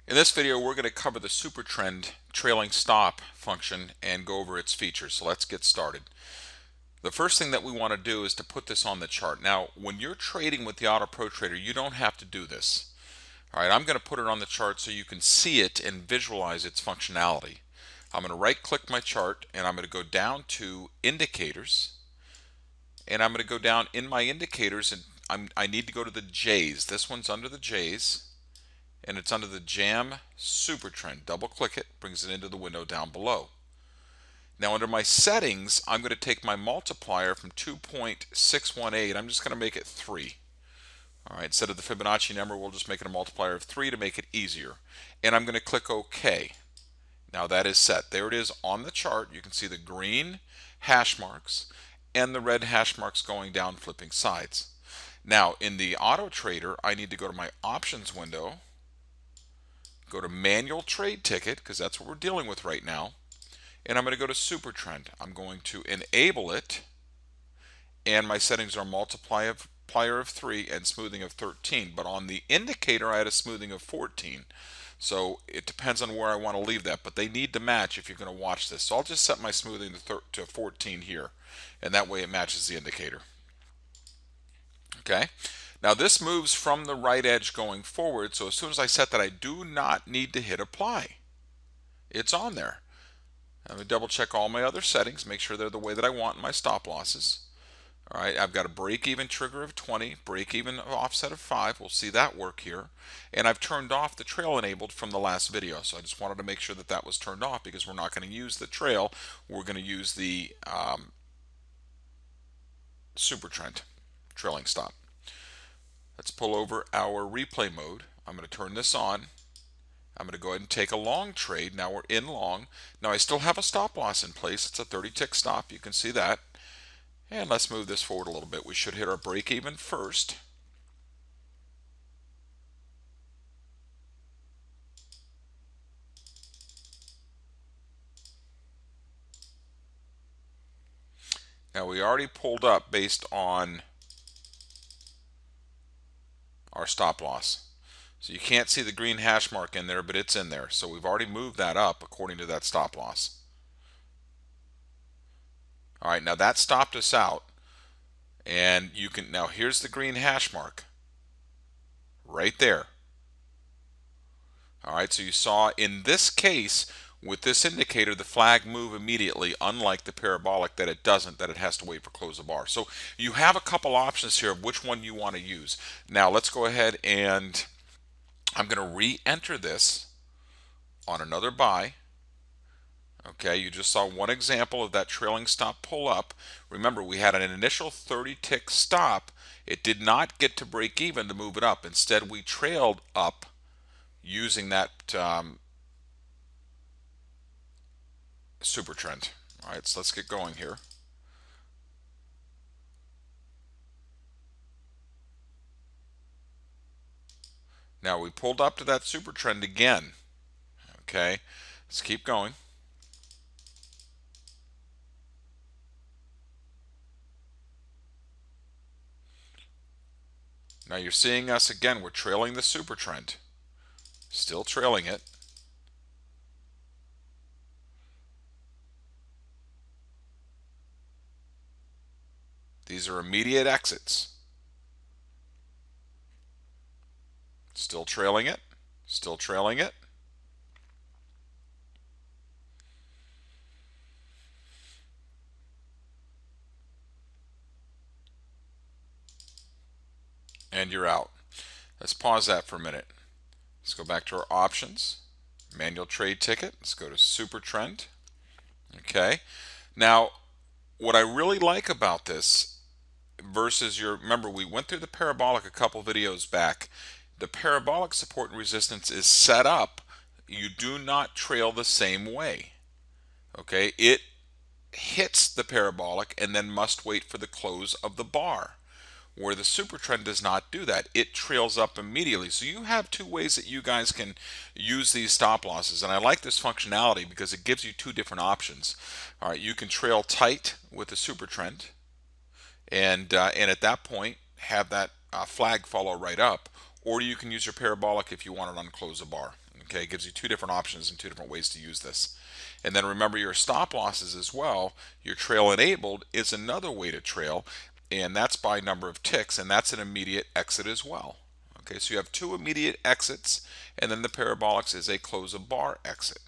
In this video, we're going to cover the super trend trailing stop function and go over its features. So let's get started. The first thing that we want to do is to put this on the chart. Now, when you're trading with the Auto Pro Trader, you don't have to do this. All right, I'm going to put it on the chart so you can see it and visualize its functionality. I'm going to right click my chart and I'm going to go down to indicators, and I'm going to go down in my indicators, and I need to go to the J's. This one's under the J's, and it's under the Jam Super Trend. Double click it, brings it into the window down below. Now under my settings, I'm going to take my multiplier from 2.618. I'm just going to make it 3. All right, instead of the Fibonacci number, we'll just make it a multiplier of 3 to make it easier. And I'm going to click OK. Now that is set. There it is on the chart. You can see the green hash marks and the red hash marks going down, flipping sides. Now in the Auto Trader, I need to go to my options window, go to manual trade ticket, because that's what we're dealing with right now, and I'm going to go to super trend. I'm going to enable it, and my settings are multiplier of 3 and smoothing of 13, but on the indicator I had a smoothing of 14. So it depends on where I want to leave that, but they need to match if you're going to watch this. So I'll just set my smoothing to 14 here, and that way it matches the indicator. Okay, now this moves from the right edge going forward, so as soon as I set that, I do not need to hit apply. It's on there. Let me double check all my other settings, make sure they're the way that I want in my stop losses. All right, I've got a break-even trigger of 20, break-even offset of 5. We'll see that work here. And I've turned off the trail enabled from the last video, so I just wanted to make sure that that was turned off, because we're not going to use the trail. We're going to use the super trend trailing stop. Let's pull over our replay mode. I'm going to turn this on. I'm going to go ahead and take a long trade. Now we're in long. Now I still have a stop loss in place. It's a 30 tick stop. You can see that. And let's move this forward a little bit. We should hit our break even first. Now we already pulled up based on our stop loss. So you can't see the green hash mark in there, but it's in there. So we've already moved that up according to that stop loss. All right, now that stopped us out. And you can, now here's the green hash mark right there. All right, so you saw in this case with this indicator the flag move immediately, unlike the parabolic that it doesn't, that it has to wait for close of bar. So you have a couple options here of which one you want to use. Now let's go ahead and I'm going to re-enter this on another buy. Okay, you just saw one example of that trailing stop pull up. Remember, we had an initial 30 tick stop. It did not get to break even to move it up. Instead, we trailed up using that super trend. All right, so let's get going here. Now we pulled up to that super trend again. Okay, let's keep going. Now you're seeing us again, we're trailing the super trend. Still trailing it. These are immediate exits. Still trailing it. Still trailing it. And you're out. Let's pause that for a minute. Let's go back to our options, manual trade ticket. Let's go to super trend. Okay. Now, what I really like about this versus remember we went through the parabolic a couple videos back. The parabolic support and resistance is set up. You do not trail the same way. Okay. It hits the parabolic and then must wait for the close of the bar, where the super trend does not do that. It trails up immediately. So you have two ways that you guys can use these stop losses, and I like this functionality because it gives you two different options. All right, you can trail tight with the super trend, and at that point have that flag follow right up, or you can use your parabolic if you want it on close of bar. Okay, it gives you two different options and two different ways to use this. And then remember your stop losses as well. Your trail enabled is another way to trail, and that's by number of ticks, and that's an immediate exit as well. Okay, so you have two immediate exits, and then the parabolics is a close of bar exit.